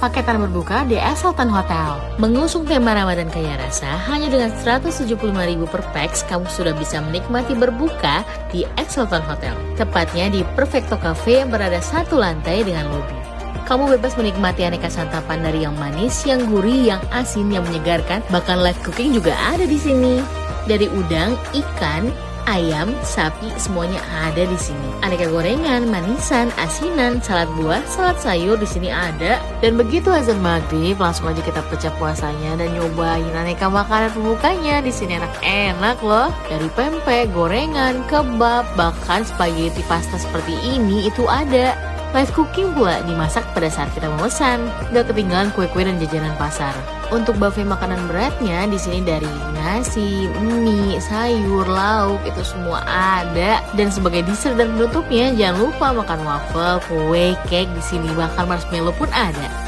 paketan berbuka di Sultan Hotel. Mengusung tema Ramadan kaya rasa, hanya dengan 175.000 per pax, kamu sudah bisa menikmati berbuka di Sultan Hotel. Tepatnya di Perfecto Cafe yang berada satu lantai dengan lobi. Kamu bebas menikmati aneka santapan dari yang manis, yang gurih, yang asin, yang menyegarkan, bahkan live cooking juga ada di sini. Dari udang, ikan, ayam, sapi, semuanya ada di sini. Aneka gorengan, manisan, asinan, salad buah, salad sayur di sini ada. Dan begitu azan maghrib, langsung aja kita pecah puasanya dan nyobain aneka makanan pembukanya. Di sini enak-enak loh. Dari pempek, gorengan, kebab, bahkan spaghetti pasta seperti ini itu ada. Live cooking pula dimasak pada saat kita memesan. Gak ketinggalan kue-kue dan jajanan pasar. Untuk buffet makanan beratnya di sini dari nasi, mie, sayur, lauk itu semua ada. Dan sebagai dessert dan penutupnya jangan lupa makan waffle, kue, cake di sini, bahkan marshmallow pun ada.